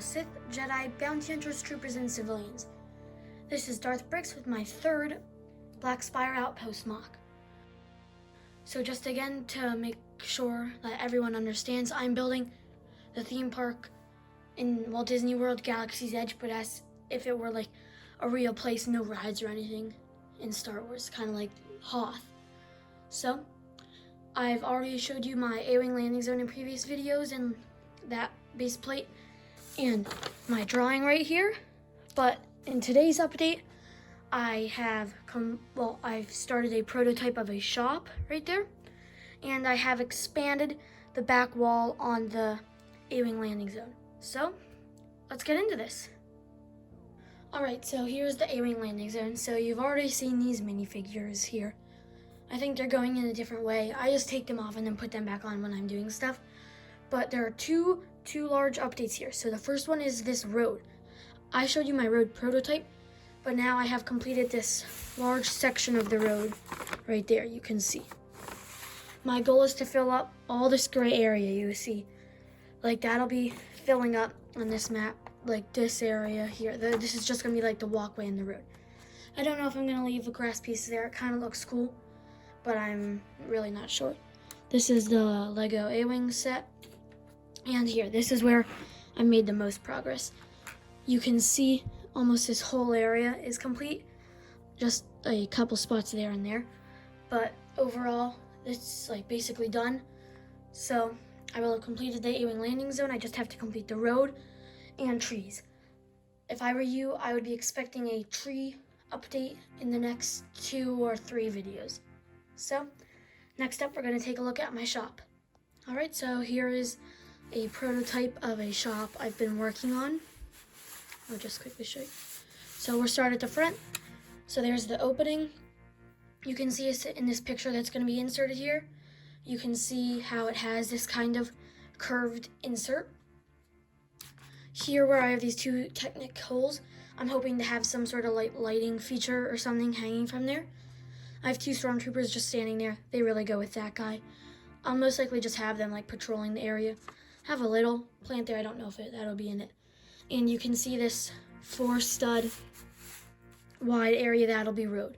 Sith, Jedi, Bounty Hunters, Troopers, and Civilians. This is Darth with my third Black Spire Outpost MOC. So just again, to make sure that everyone understands, I'm building the theme park in Walt Disney World, Galaxy's Edge, but as if it were like a real place, no rides or anything in Star Wars, kind of like Hoth. So, I've already showed you my A-Wing landing zone in previous videos and that base plate and my drawing right here, but in today's update, I've started a prototype of a shop right there, and I have expanded the back wall on the A-Wing landing zone. So, let's get into this. Alright, so here's the A-Wing landing zone. So you've already seen these minifigures here. I think they're going in a different way. I just take them off and then put them back on when I'm doing stuff. But there are two large updates here. So the first one is this road. I showed you my road prototype, but now I have completed this large section of the road right there, you can see. My goal is to fill up all this gray area you see. Like that'll be filling up on this map, like this area here. This is just gonna be like the walkway in the road. I don't know if I'm gonna leave the grass pieces there. It kind of looks cool, but I'm really not sure. This is the Lego A-Wing set. And here, this is where I made the most progress. You can see almost this whole area is complete. Just a couple spots there and there. But overall, it's like basically done. So I will have completed the A-Wing landing zone. I just have to complete the road and trees. If I were you, I would be expecting a tree update in the next 2 or 3 videos. So, next up, we're going to take a look at my shop. Alright, so here is a prototype of a shop I've been working on. I'll just quickly show you. So we're started at the front. So there's the opening. You can see it in this picture that's going to be inserted here. You can see how it has this kind of curved insert. Here where I have these 2 Technic holes, I'm hoping to have some sort of lighting feature or something hanging from there. I have 2 stormtroopers just standing there. They really go with that guy. I'll most likely just have them like patrolling the area. Have a little plant there, I don't know if that'll be in it. And you can see this 4 stud wide area that'll be road.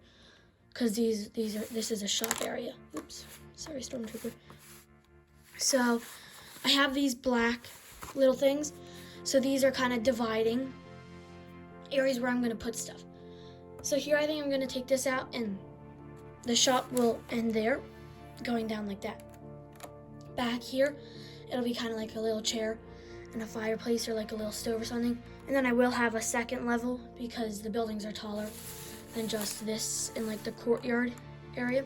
Cause this is a shop area. Oops, sorry stormtrooper. So I have these black little things. So these are kind of dividing areas where I'm gonna put stuff. So here I think I'm gonna take this out and the shop will end there, going down like that. Back here, it'll be kind of like a little chair and a fireplace or like a little stove or something. And then I will have a second level because the buildings are taller than just this in like the courtyard area.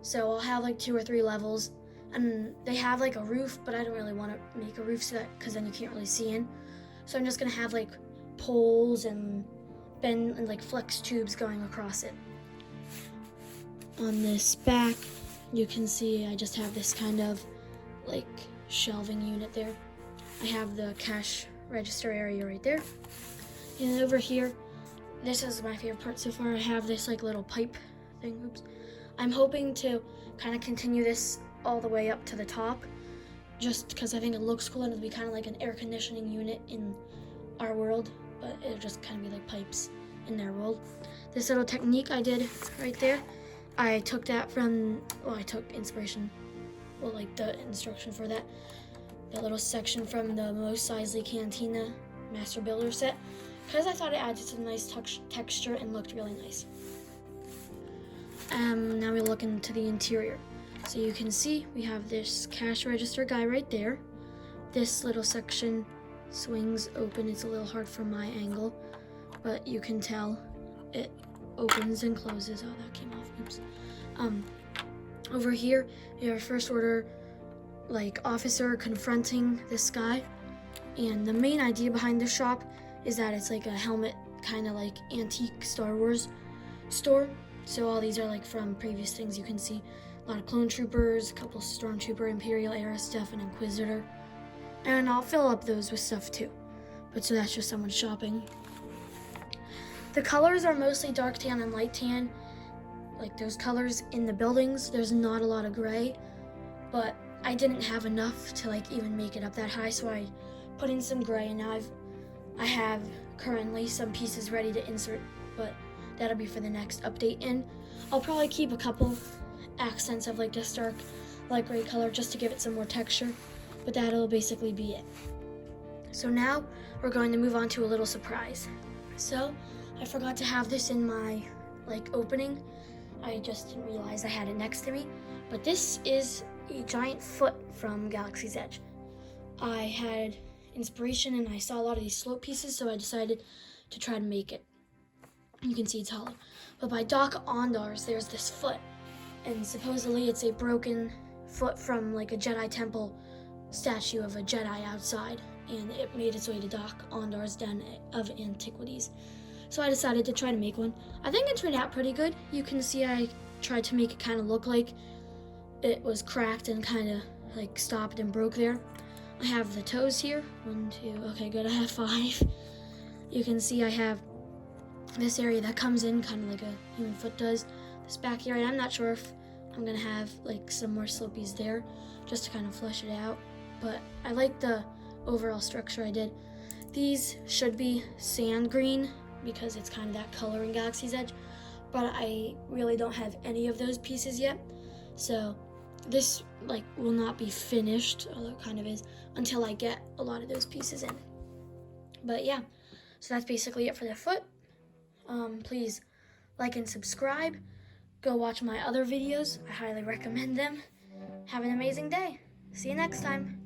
So I'll have like 2 or 3 levels, and they have like a roof, but I don't really want to make a roof so that, because then you can't really see in. So I'm just gonna have like poles and bend and like flex tubes going across it. On this back, you can see I just have this kind of like shelving unit there. I have the cash register area right there. And over here, this is my favorite part so far. I have this like little pipe thing. Oops. I'm hoping to kind of continue this all the way up to the top, just because I think it looks cool and it'll be kind of like an air conditioning unit in our world, but it'll just kind of be like pipes in their world. This little technique I did right there, I took that from, I took inspiration, like the instruction for that little section from the Mos Eisley Cantina Master Builder set, because I thought it added some nice texture and looked really nice. Now we look into the interior. So you can see we have this cash register guy right there. This little section swings open. It's a little hard from my angle, but you can tell it opens and closes. Oh, that came off. Oops. Over here, you have a first order like officer confronting this guy. And the main idea behind this shop is that it's like a helmet, kind of like antique Star Wars store. So all these are like from previous things. You can see a lot of clone troopers, a couple stormtrooper, Imperial era stuff, and Inquisitor. And I'll fill up those with stuff too. But so that's just someone shopping. The colors are mostly dark tan and light tan. Like those colors in the buildings, there's not a lot of gray, but I didn't have enough to like even make it up that high, so I put in some gray, and now I have currently some pieces ready to insert, but that'll be for the next update. And I'll probably keep a couple accents of like this dark light gray color just to give it some more texture, but that'll basically be it. So now we're going to move on to a little surprise. So I forgot to have this in my opening. I just didn't realize I had it next to me, but this is a giant foot from Galaxy's Edge. I had inspiration and I saw a lot of these slope pieces, so I decided to try to make it. You can see it's hollow. But by Doc Ondar's, there's this foot, and supposedly it's a broken foot from like a Jedi temple statue of a Jedi outside, and it made its way to Doc Ondar's Den of Antiquities. So I decided to try to make one. I think it turned out pretty good. You can see I tried to make it kind of look like it was cracked and kind of like stopped and broke there. I have the toes here. 1, 2, okay, good, I have 5. You can see I have this area that comes in kind of like a human foot does. This back area, I'm not sure if I'm gonna have like some more slopies there just to kind of flesh it out, but I like the overall structure I did. These should be sand green because it's kind of that color in Galaxy's Edge, but I really don't have any of those pieces yet, so this will not be finished, although it kind of is, until I get a lot of those pieces in. But yeah, so that's basically it for the foot. Please like and subscribe. Go watch my other videos. I highly recommend them. Have an amazing day. See you next time.